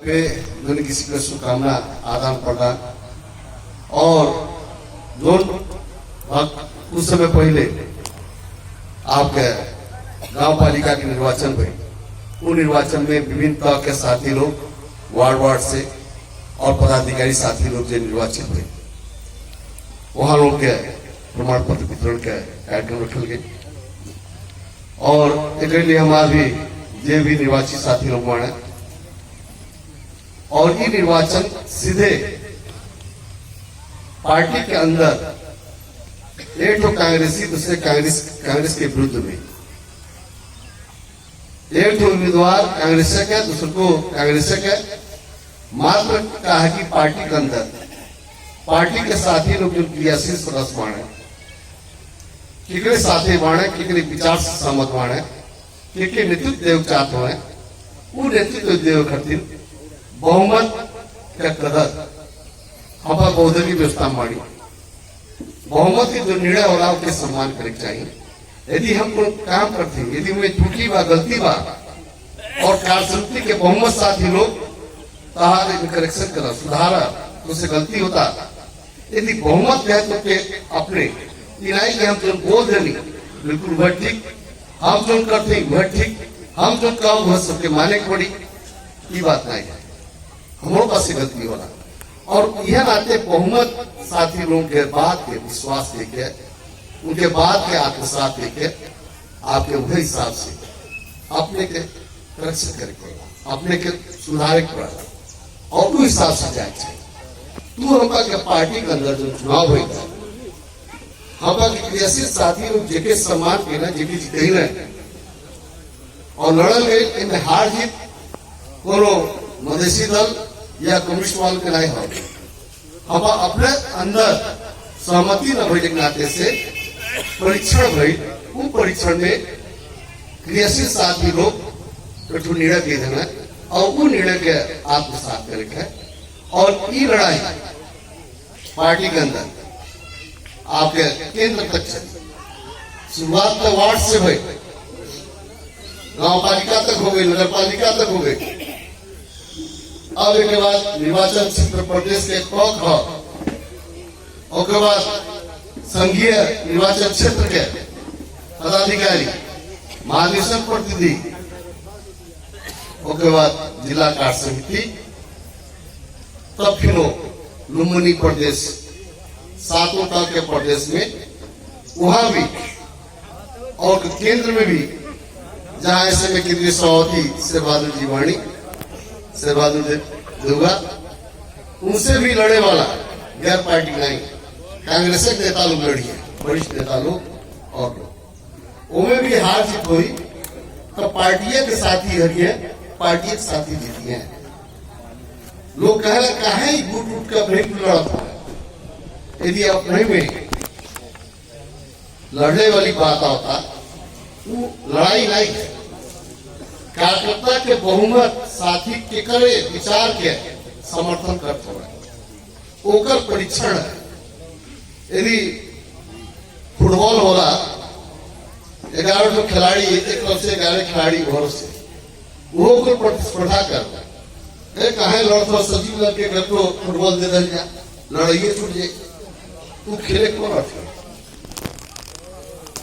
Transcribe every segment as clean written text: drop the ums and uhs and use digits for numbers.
पे दोनों किसी का शुभकामना आदान प्रदान और कुछ समय पहले आपके गांव पालिका के निर्वाचन हुए। वो निर्वाचन में विभिन्न तरह के साथी लोग वार्ड से और पदाधिकारी साथी लोग जो निर्वाचित हुए, वहां लोग के प्रमाण पत्र वितरण के कार्यक्रम रखल गए और एक लिए हमारे जो भी निर्वाचित साथी लोग माने और ये निर्वाचन सीधे पार्टी के अंदर एक तो कांग्रेसी दूसरे कांग्रेस के विरुद्ध में, एक तो उम्मीदवार कांग्रेस का दूसरे को कांग्रेस का, मात्र कहा है कि पार्टी के अंदर पार्टी के साथी लोग जो क्रियाशील सदस्य माने, किकरे साथी माने, किकरे विचार से सहमत माने, किकरे नेतृत्व देव चाहते हैं, वो नेतृत्व देव खातिर बहुमत का कदर हम बहुदलीय व्यवस्था मानी, बहुमत के जो निर्णय होला उसके सम्मान करे चाहिए। यदि हम कोई काम करते हैं, यदि उनमें त्रुटि बा गलती बा और कार्यसमिति के बहुमत साथी लोग करेक्शन करा सुधारा तो उससे गलती होता, यदि बहुमत है तो के अपने नहीं कि हम जो बोल देनी बिल्कुल वह ठीक, हम जो करते वह ठीक, हम जो काम वह सबके माने की पड़ी, ये बात नहीं है, हमारे पास गलती होना। और यह नाते बहुमत साथी लोगों के बात के विश्वास देके, उनके बात के आत्मसात देके आपके वही हिसाब से अपने के करेक्शन करके अपने के सुधारे पड़ा और उस हिसाब से जाए चाहिए। तू हमका के पार्टी के अंदर जो चुनाव होगा, हमका के क्रियाशील साथी लोग जेके सम्मान के ना जेके जीते रहे और लड़ल गए, इनमें हार जीत कोनो मधेसी दल या कम्युनिस्ट वाल के नहीं हो, हम अपने अंदर सहमति न भइले के नाते से परीक्षण भई, वो परीक्षण में क्रियाशील साथी लोग निर्णय दे देना और वो निर्णय के आत्मसात करके और ये लड़ाई पार्टी के अंदर आपके केंद्र तक चली। शुरुआत तो वार्ड से भई, गांव पालिका तक हो गई, नगर पालिका तक हो गई, अब एक बाद निर्वाचन क्षेत्र प्रदेश के उसके बाद संघीय निर्वाचन क्षेत्र के पदाधिकारी, महानिदेशक प्रतिनिधि, उसके बाद जिला कार्य समिति, तब फिर लुम्बिनी प्रदेश, सातों तक के प्रदेश में वहां भी और केंद्र में भी जहां ऐसे में केंद्रीय सभापति शेरबहादुर जीवाणी, शेरबहादुर देवगा, उनसे भी लड़े वाला गैर पार्टी नहीं, कांग्रेस के नेता लोग लड़ी है, वरिष्ठ नेता लोग और लोग, उनमें भी हार जीत हुई तो पार्टियों के साथी हरिए, पार्टी के साथी जीती है। लोग कह रहे कहे गुट उठ का ब्रेक लड़ा, यदि अपने में लड़ने वाली बात होता वो लड़ाई नहीं है, कार्यकर्ता के बहुमत साथी के करे विचार के समर्थन करते हुए ओकर परीक्षण है। यदि फुटबॉल होला 11 खिलाड़ी, एक तरफ से 11 खिलाड़ी घर से वो प्रतिस्पर्धा करता है, कहे लड़ता सजीव लड़के घर को फुटबॉल दे दिया, लड़ाइए छूट जाए, तू खेले कौन रखे।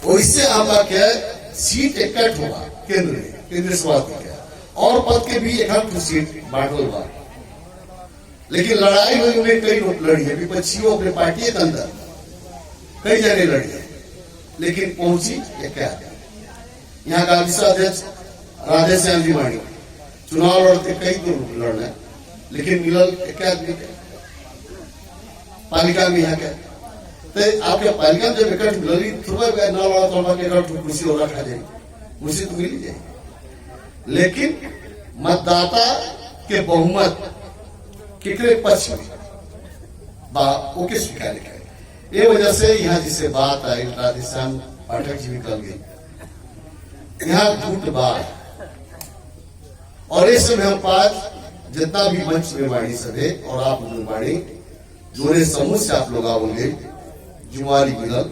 वैसे आपका क्या सीट इकट्ठ होगा केंद्र में, केंद्रीय सभापति और पद के भी 1 सीट बांटल बा, लेकिन लड़ाई हुई में कई लोग लड़ी है, विपक्षियों अपने पार्टी के अंदर कई जगह लड़ी है, लेकिन पहुंची क्या यहाँ का अध्यक्ष राधेश्याम जी वाणी चुनाव लड़ते कई तो लड़ना, लेकिन मिलल क्या आदमी पालिका में यहाँ क्या तो आपके पालिका में जब इकट्ठ मिली सुबह न लड़ा तो कुर्सी और रखा जाए, कुर्सी तो मिली जाए, लेकिन मतदाता के बहुमत केकरे पक्ष में ओके स्वीकार किया। ये वजह से यहाँ जिसे बात आई, राधेश्याम पाठक जी भी कल गई, यहाँ झूठ बात और इस समय हम पास जितना भी मंच में बाणी सदे और आप बाणी जोरे समूह से आप लोग आओगे, जुमारी मिलल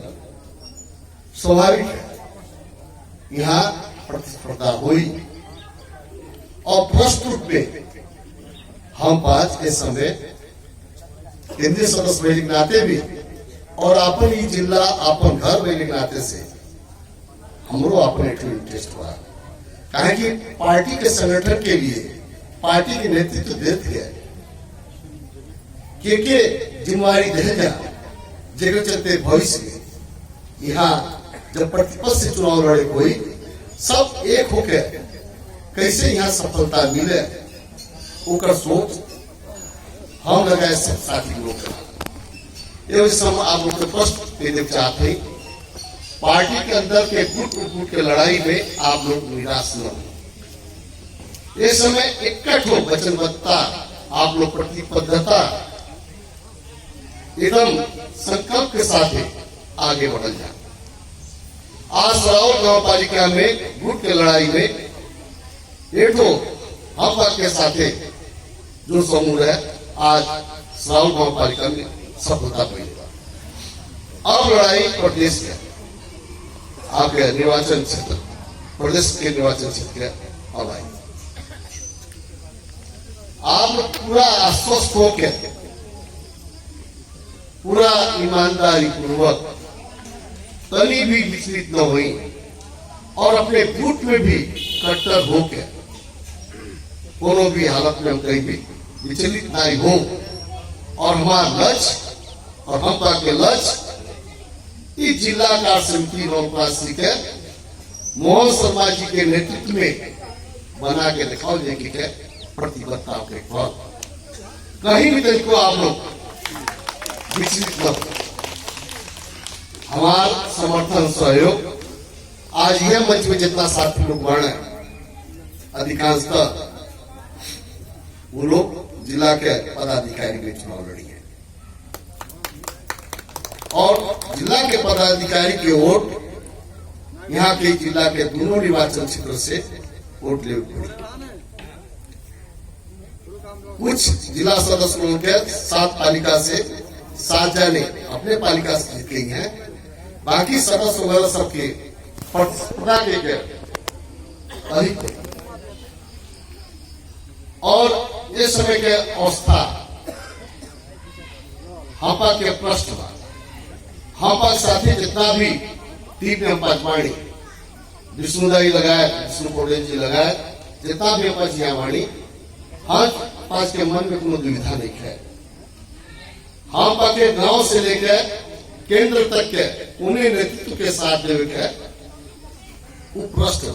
स्वाभाविक है, यहाँ प्रतिस्पर्धा हुई और प्रस्तुत में हम पांच के समय केंद्रीय सदस्य भेजे के नाते भी और अपन ये जिला अपन घर भेजे के नाते से हमरो अपन इंटरेस्ट हुआ। कहा कि पार्टी के संगठन के लिए पार्टी के नेतृत्व देते हैं के जिम्मेवारी दे जा जेकर चलते भविष्य में यहाँ जब प्रतिपक्ष से चुनाव लड़े कोई सब एक होकर कैसे यहाँ सफलता मिले ओकर सोच हम लगाए सब साथी लोग ये सब आप लोग को प्रश्न देने चाहते हैं। पार्टी के अंदर के गुट के लड़ाई में आप लोग निराश न हो। ये समय इकट्ठ हो वचनबद्धता आप लोग प्रतिबद्धता एकदम संकल्प के साथ आगे बढ़ल जाए। आज सराउल गांव पालिका में गुट के लड़ाई में एक हम के साथ जो समूह है आज सराउल गांव पालिका में सफलता मिलेगा। अब लड़ाई प्रदेश के आपके निर्वाचन क्षेत्र प्रदेश के निर्वाचन क्षेत्र अब आई आप लोग पूरा आश्वस्त होकर पूरा ईमानदारी पूर्वक कभी भी विचलित न हुई और अपने गुट में भी कट्टर होकर कोनो भी हालत में हम कहीं भी विचलित नहीं हो और हमारा लक्ष्य और हम के लक्ष्य इस जिला कार्य समिति नौपासी के मोहन शर्मा जी के नेतृत्व में बना के दिखाओ जाएगी के प्रतिबद्धता के फल कहीं भी तरीको आप लोग विचलित न हमारा समर्थन सहयोग आज यह मंच में जितना साथी लोग बने अधिकांशतः वो लोग जिला के पदाधिकारी में चुनाव लड़ी है और जिला के पदाधिकारी के वोट यहाँ के जिला के दोनों निर्वाचन क्षेत्र से वोट ले कुछ जिला सदस्यों के 7 पालिका से 7 जाने अपने पालिका से जीत गई हैं। बाकी सदस्य वगैरह सबके प्रतिस्पर्धा के अधिक और ये समय के अवस्था हापा के प्रश्न हापा साथी जितना भी टीम में पांचवाणी विष्णुदाई लगाए विष्णु पौडेल जी लगाए जितना भी पांचवाणी हर पांच के मन में कोनो दुविधा नहीं है। हापा के गांव से लेकर केंद्र तक के उन्हें नेतृत्व के साथ देवे के वो प्रश्न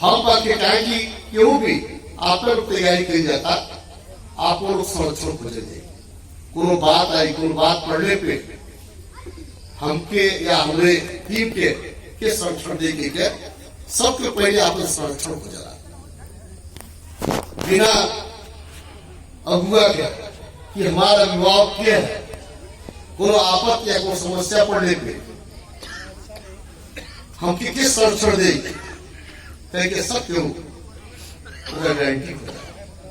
हापा के कहा कि क्यों भी आप लोग तैयारी करी जाता आप लोग संरक्षण खोजेंगे कोनो बात आई कोनो बात पढ़ने पे हमके या हमारे टीम के संरक्षण देगी के सबके पहले आपने संरक्षण हो जाला बिना अगुआ के कि हमारा अभिभावक क्या है कोनो आपत्ति या कोनो समस्या पड़ने पे हम किस संरक्षण देगी कह सब क्यों गारंटी हो जाए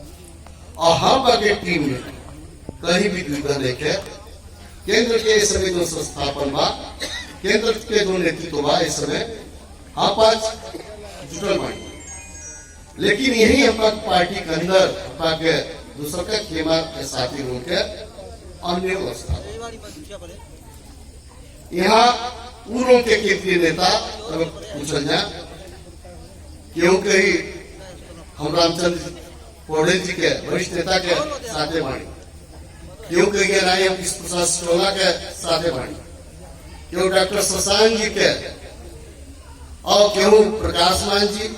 और हम आगे टीम में कहीं भी दुविधा लेके केंद्र के इस समय जो संस्थापन बा केंद्र के जो नेतृत्व बा इस समय हम पांच जुटल बानी लेकिन यही हम पार्टी के अंदर के दूसरा के खेमा के साथी लोग के अन्य अवस्था यहाँ पूर्व के केंद्रीय नेता पूछल जाए क्यों कही हम रामचंद्र पौडेल जी के वरिष्ठ नेता के साथे बाणी क्यों कहिए राय हम कृष्ण प्रसाद सोला के साथे बाणी क्यों डॉक्टर शशांक जी के और क्यों प्रकाश मान जी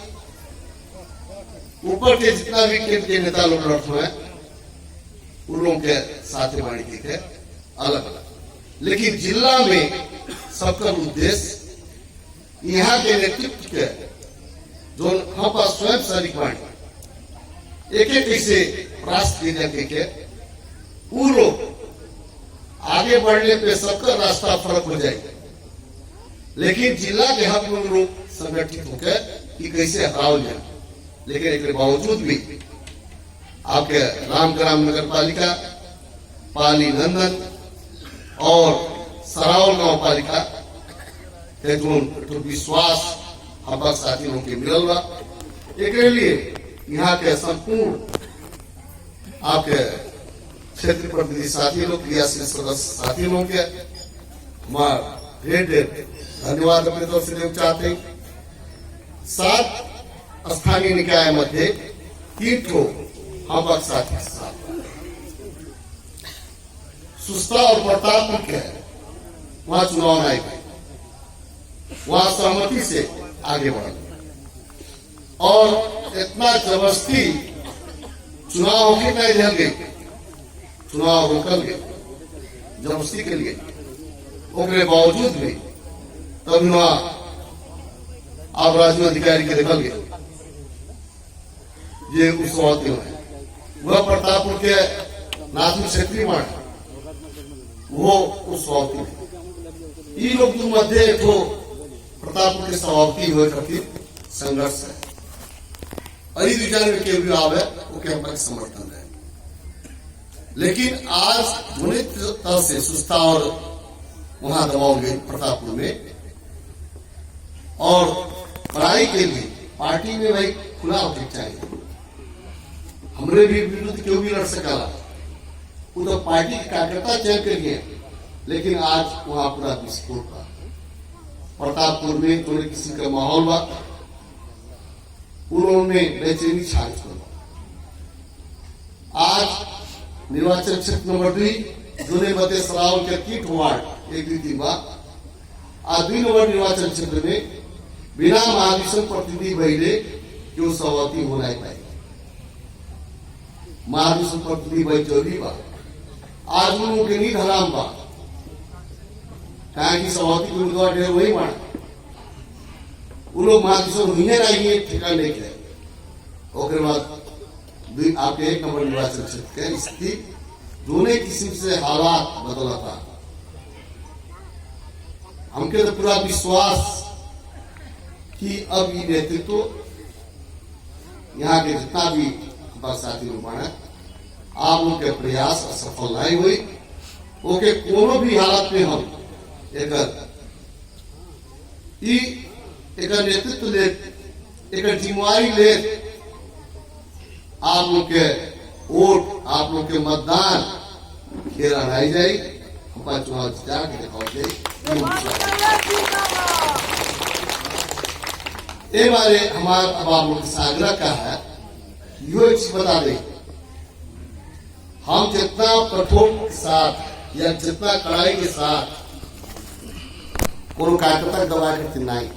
ऊपर के जितना भी केंद्रीय नेता लोग लड़ते हैं उन लोगों के साथे बाणी की थे अलग अलग लेकिन जिला में सबका उद्देश्य यहाँ के नेतृत्व के जो हम पास स्वयं शरीक बाणी एक एक कैसे राष्ट्र के जाके के वो लोग आगे बढ़ने पे सबका रास्ता फर्क हो जाएगा लेकिन जिला के हक में लोग संगठित होकर कि कैसे हटाओ जाए लेकिन एक बावजूद भी आपके रामग्राम नगर पालिका पाली नंदन और सरावल गांव पालिका के जो विश्वास हम साथी लोगों के मिलल बा एक लिए यहाँ के संपूर्ण आपके क्षेत्र प्रतिनिधि साथी लोग, क्रियाशील सदस्य साथी लोग के हमारा ढेर ढेर धन्यवाद अपने तरफ से देना चाहते हैं। 7 स्थानीय निकाय मध्य 3 ठो हम साथी के साथ सुस्ता और प्रतापपुर के वहां चुनाव आए गए, वहां सहमति से आगे बढ़ा और इतना जबरदस्ती चुनाव होके नहीं रह गए, चुनाव रोकल गए जबरदस्ती के लिए, उसके बावजूद भी तब वहां आप राजनीतिक अधिकारी के देखल गए ये उस वह प्रतापपुर के नाथ क्षेत्रीय मान वो उस सभापति ये लोग मध्य एक प्रतापपुर के सभापति हुए खातिर संघर्ष है और इस विचार में केवल भी आवे वो के हमारे समर्थन है। लेकिन आज बुरी तरह से सुस्ता और वहां दबाव गए प्रतापपुर में और पढ़ाई के लिए पार्टी में भाई खुला होना चाहिए, हमरे भी विरुद्ध क्यों भी लड़ सका वो तो पार्टी के कार्यकर्ता चयन कर लिए, लेकिन आज वहां पूरा विस्फोट था प्रतापपुर में थोड़े किसी का माहौल हुआ, उन्होंने बेचैनी छाड़ छोड़ा। आज निर्वाचन क्षेत्र नंबर 2 जोने मध्य सरावल के किट वार्ड एक रीति बात आज 2 नंबर निर्वाचन क्षेत्र में बिना महाधिशन प्रतिनिधि बहिले क्यों सभापति होना पाए, महाधिशन प्रतिनिधि भाई जरूरी बात आज उन के नींद हराम बा कहा कि सभापति गुरुद्वारा ढेर वही माना वो लोग महाधिशों हुई नहीं ठिकाने के बाद आपके 1 नंबर निर्वाचन क्षेत्र के स्थिति दोनों किस्म से हालात बदला था। हमके तो पूरा विश्वास कि अब ये नेतृत्व यहाँ के जितना भी साथी लोग माना आप लोग के प्रयास असफल नहीं हुई, ओके कोनो भी हालत में हम एक नेतृत्व ले एक जिम्मेवारी ले आप लोग के वोट आप लोग के मतदान खेला नहीं जाए, हमारा चुनाव जिता के दिखाओ ये बारे हमारा अब आप लोग से आग्रह का है यो एक चीज बता दें, हम जितना कठोर के साथ या जितना कड़ाई के साथ कोनो कार्यकर्ता दबाए करते नहीं,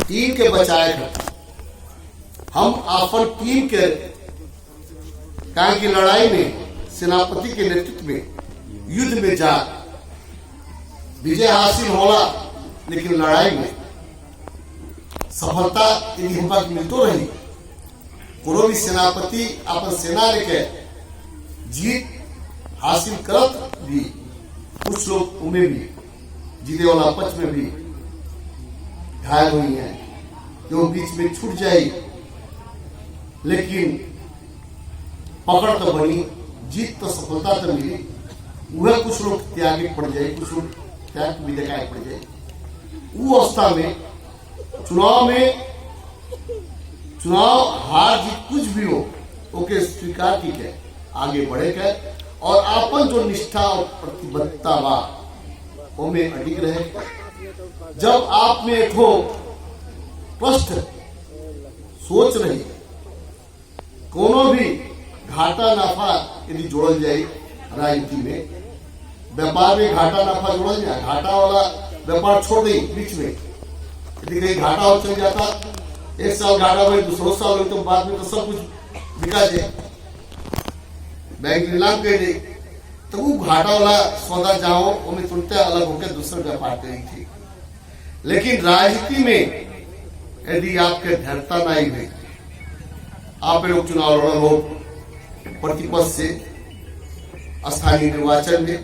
टीम के बचाए करते हम अपन टीम के कहा की लड़ाई में सेनापति के नेतृत्व में युद्ध में जा विजय हासिल होला, लेकिन लड़ाई में सफलता यदि हमको मिलतो रही, कोनो भी सेनापति अपन सेना लेके जीत हासिल करत भी कुछ लोग उनमें भी जीते वाला पक्ष में भी घायल हुई है जो बीच में छूट जाए, लेकिन पकड़ तो बनी, जीत तो सफलता तो मिली, वह कुछ लोग त्यागी पड़ जाए, कुछ लोग त्याग भी दिखाई पड़ जाए। वो अवस्था में चुनाव हार जीत कुछ भी हो ओके स्वीकार की है, आगे बढ़ेगा और अपन जो निष्ठा और प्रतिबद्धता बा वो में अडिग रहे। जब आप में एक हो स्पष्ट सोच रही कोनो भी घाटा नाफा यदि जोड़ल जाए राजनीति में, व्यापार में घाटा नाफा जोड़ल जाए, घाटा वाला व्यापार छोड़ दी बीच में, यदि कहीं घाटा हो चल जाता 1 साल घाटा भाई दूसरा साल हो तो बाद में तो सब कुछ बिका जाए, बैंक नीलाम कर दे, तो वो घाटा वाला सौदा जाओ उन्हें तुरंत अलग होकर दूसरे व्यापार करी थी। लेकिन राजनीति में यदि आपके धैर्यता नहीं हुई, आप लोग चुनाव लड़ हो प्रतिपक्ष से स्थानीय निर्वाचन में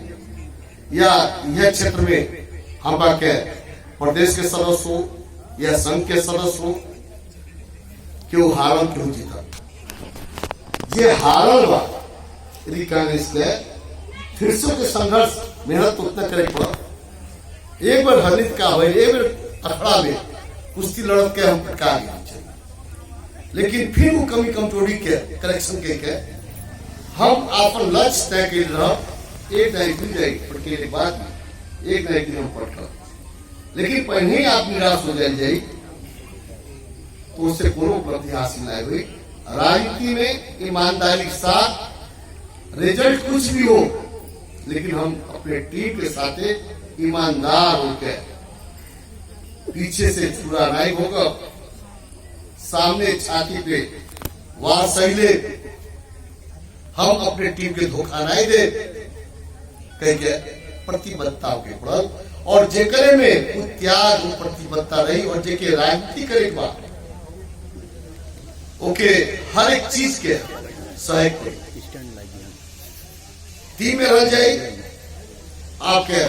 या यह क्षेत्र में हम के प्रदेश के सदस्य हो या संघ के सदस्य हो, क्यों हारल क्यों जीता, ये हारल बा यदि कांग्रेस के फिर से के संघर्ष मेहनत उतना करे पड़ा, एक बार हरित का हुए एक बार अखड़ा में कुश्ती लड़त के हम प्रकार चाहिए, लेकिन फिर वो कमी कमजोरी के करेक्शन के हम अपन लक्ष्य तय कर रहा एक नहीं दू जाए पढ़ के बाद एक नहीं दिन हम पढ़ रहा, लेकिन पहले ही आप निराश हो जाए तो उससे कोनो उपलब्धि हासिल नहीं हुई। राजनीति में ईमानदारी के साथ रिजल्ट कुछ भी हो, लेकिन हम अपने टीम के साथ ईमानदार होकर पीछे से छुरा नहीं होगा, सामने छाती पे वार सहिले, हम अपने टीम के धोखा नहीं दे कह प्रतिबद्धता के पड़ल और जेकरे में वो त्याग वो प्रतिबद्धता रही और जेके राजनीति करे के बाद ओके हर एक चीज के सहायक टीम में रह जाए आपके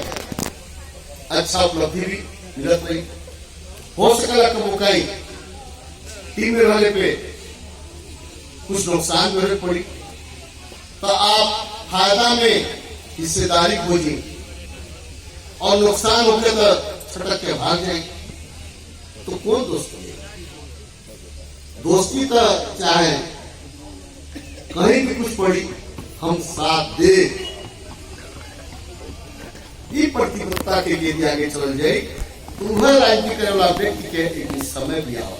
अच्छा उपलब्धि भी मिलत रही हो सकला का मौका ही टीम में रहने पे कुछ नुकसान भी पड़ी तो आप फायदा में हिस्सेदारी खोजी और नुकसान हो गया तो छटक के भाग जाए तो कौन दोस्त है? दोस्ती तो चाहे कहीं भी कुछ पड़ी हम साथ दे ये प्रतिबद्धता के लिए आगे चल जाए तो वह राजनीति करने वाला व्यक्ति के एक समय भी आवा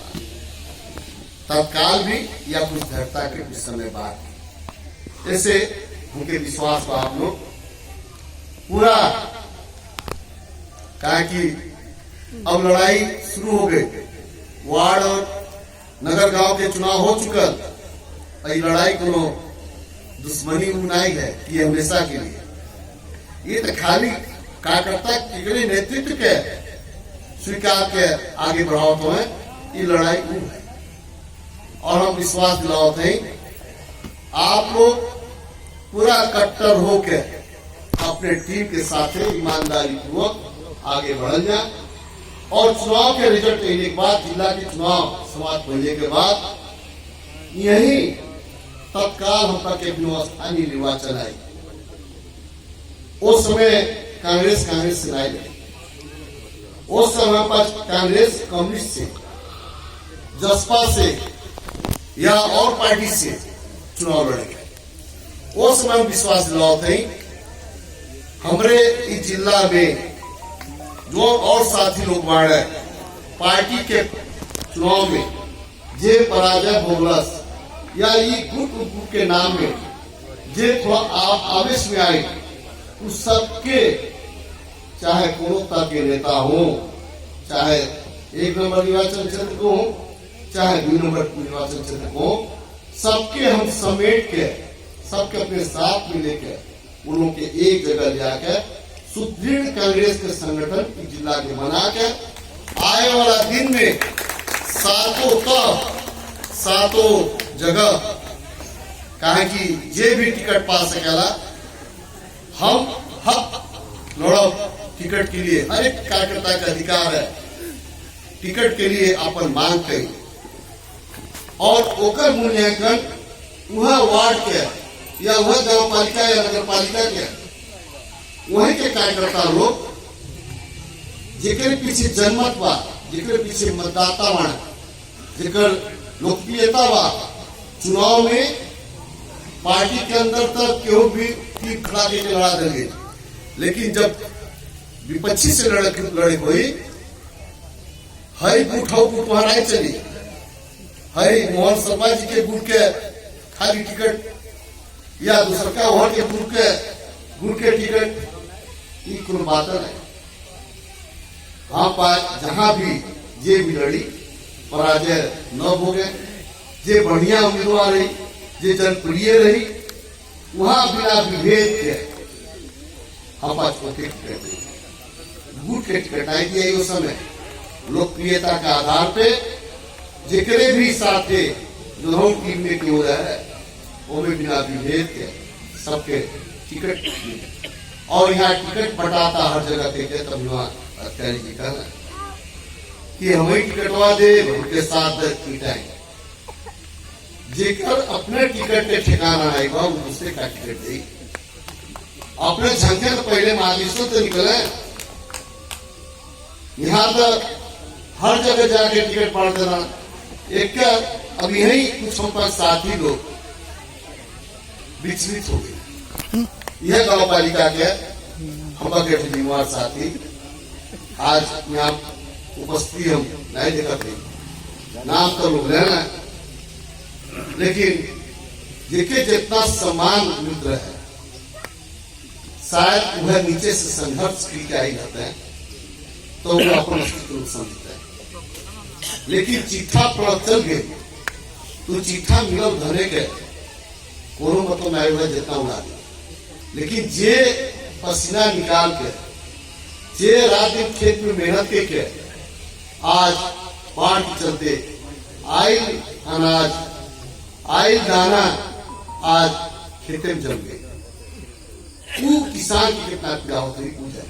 तत्काल भी या कुछ धरता के कुछ समय बाद ऐसे उनके विश्वास को आप लोग पूरा कहा कि अब लड़ाई शुरू हो गई, वार्ड और नगर गांव के चुनाव हो चुका, ये लड़ाई को दुश्मनी नहीं है कि हमेशा के लिए ये तो खाली कार्यकर्ता के नेतृत्व के स्वीकार के आगे बढ़ाओ तो है ये लड़ाई वो है और हम विश्वास दिलाओ थे आप लोग पूरा कट्टर होकर अपने टीम के साथ ईमानदारी पूर्वक आगे बढ़ जाए और चुनाव के रिजल्ट लेने के बाद जिला के चुनाव समाप्त होने के बाद यही तत्काल हम तक स्थानीय निर्वाचन आई उस समय कांग्रेस से नहीं लड़ी, उस समय पर कांग्रेस कम्युनिस्ट से जसपा से या और पार्टी से चुनाव लड़ेंगे। उस समय विश्वास दिलाओ थे हमारे इस जिला में जो और साथी लोग बाढ़ पार्टी के चुनाव में जे पराजय भोगलस या ये गुट के नाम में जे थोड़ा आवेश में आए उस सबके चाहे कोरोता के नेता हो, चाहे एक नंबर निर्वाचन क्षेत्र को हो, चाहे 2 नंबर निर्वाचन क्षेत्र को, सबके हम समेट के सबके अपने साथ में लेकर उन लोग के एक जगह जाकर सुदृढ़ कांग्रेस के संगठन की जिला के बना के आए वाला दिन में सातों जगह कहा कि जे भी टिकट पा सकेला हम हक लड़ो टिकट के लिए, हर एक कार्यकर्ता का अधिकार है टिकट के लिए अपन मांग करी और ओकर मूल्यांकन वह वार्ड के या वह गांव पालिका या नगर पालिका के वहीं के कार्यकर्ता लोग जेकर पीछे जनमत बा, जेकर पीछे मतदाता बा, जेकर लोकप्रियता बा, चुनाव में पार्टी के अंदर तक केहू भी टीम खड़ा के लड़ा देंगे, लेकिन जब विपक्षी से लड़े हुई हरी गुट हो गुट वहां नहीं चली, हरी मोहन शर्मा जी के गुट के खाली टिकट या दूसरा वहां के गुट के टिकट ये कोई बात नहीं। वहां पर जहां भी जे भी लड़ी पराजय न हो गए, जे बढ़िया उम्मीदवार रही, जे जनप्रिय रही, वहां बिना विभेद के हम गुट के टिकट आई दिया उस समय लोकप्रियता के आधार पे जेकरे भी साथे जो टीम में क्यों है वो भी बिना विभेद के सबके टिकट और यहाँ टिकट बटाता हर जगह देखे तब अत्यारी जी कहना कि हमें टिकटवा दे उनके साथ पीटाएं जेकर अपने टिकट के ठिकाना आएगा दूसरे का टिकट दे अपने झंके तो पहले महादेशों तो निकले यहाँ तक हर जगह जाके टिकट पड़ देना एक अब यही कुछ हम पर साथी लोग विचलित हो गई। यह गांव पालिका के हम के जिम्मेवार साथी आज यहाँ उपस्थिति हम नहीं देखा थे, नाम तो लोग लेना, लेकिन देखे जितना सम्मान मिल रहा है शायद वह नीचे से संघर्ष की आई रहते हैं तो वो अपन अस्तित्व समझते हैं। लेकिन चिट्ठा पड़ चल गए तो चिट्ठा मिलल धरे के कोनो मतलब नहीं हुआ जितना उड़ा दिया, लेकिन जे पसीना निकाल के जे रात दिन खेत में मेहनत के आज बाढ़ के चलते आयल अनाज आयल दाना आज खेते में जम गए, वो किसान की कितना पीड़ा होती है।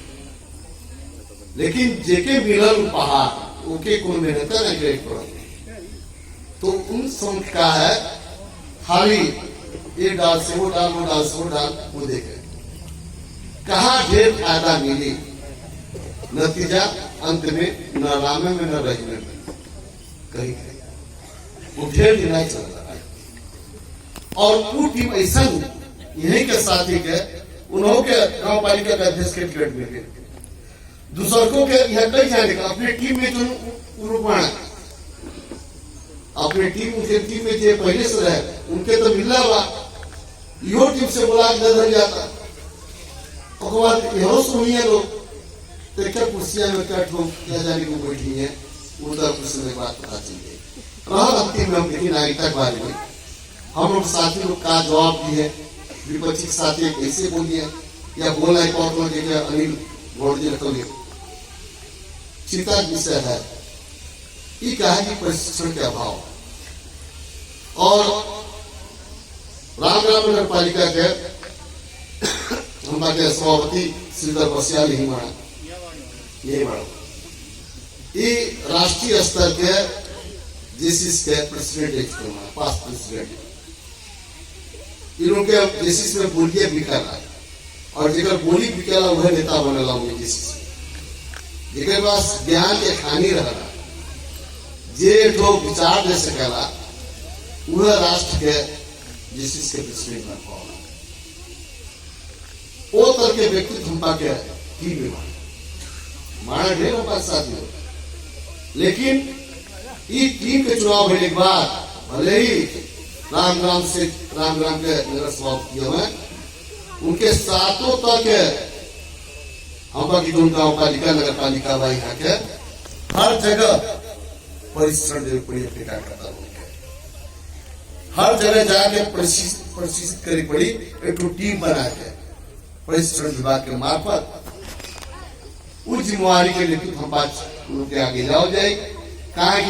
लेकिन जेके मिलल उपहार ओके कोई मेहनत नहीं करे पड़ा, तो उन समझ का है खाली ये डाल से वो डाल, वो डाल से वो डाल, वो देखे कहा ढेर फायदा मिली, नतीजा अंत में न रामे में न रहीमे में कहीं वो ढेर दिन नहीं चल रहा है। और वो टीम ऐसा यही के साथी के उन्होंने के गांव पालिका के अध्यक्ष के टिकट मिल गए, दूसरों के यह कई जाने का अपने टीम में जो रूपाण अपने टीम में जो पहले से रहे उनके तो मिलना हुआ यो टीम से बुला के धर जाता, यहो सुनिए लोग तो क्या कुर्सियां में क्या ठोक क्या जाने को बैठी है, उधर कुछ में बात पता चल गई। अंतिम में हम देखिए नागरिकता के बारे में हम लोग साथी लोग का जवाब दिए, विपक्षी के साथी कैसे बोलिए या बोला है और देखिए अनिल गौड़ जी रखोगे चिंता विषय है ये कहा कि प्रशिक्षण के अभाव। और रामग्राम नगर पालिका के हमारे सभापति श्रीधर बसिया नहीं माना यही माना ये राष्ट्रीय स्तर के जेसीस के प्रेसिडेंट पास प्रेसिडेंट इन के जेसीस में बोलिए बिकला और जेकर बोली बिकला वह नेता बनेला हुए जेसीस जेकर पास ज्ञान के खानी रहला जे जो विचार दे सकेला वह राष्ट्र के जेसीस के प्रेसिडेंट बन पाओला। वो तरह के व्यक्तित्व हम के टीम में माना ढेर पास साथी हो, लेकिन ये टीम के चुनाव होने के बाद भले ही रामग्राम के नगर सभापति हैं उनके सातों तक हम की गांव पालिका नगर पालिका भाई यहाँ के हर जगह परिश्रम देवे पड़ी अपने कार्यकर्ता लोग हर जगह जाके प्रशिक्षित करी पड़ी एक टीम बना के परिश्रम विभाग के मार्फत उस जिम्मेवारी के लिए हम पांच लोग के आगे जाओ जाए कहा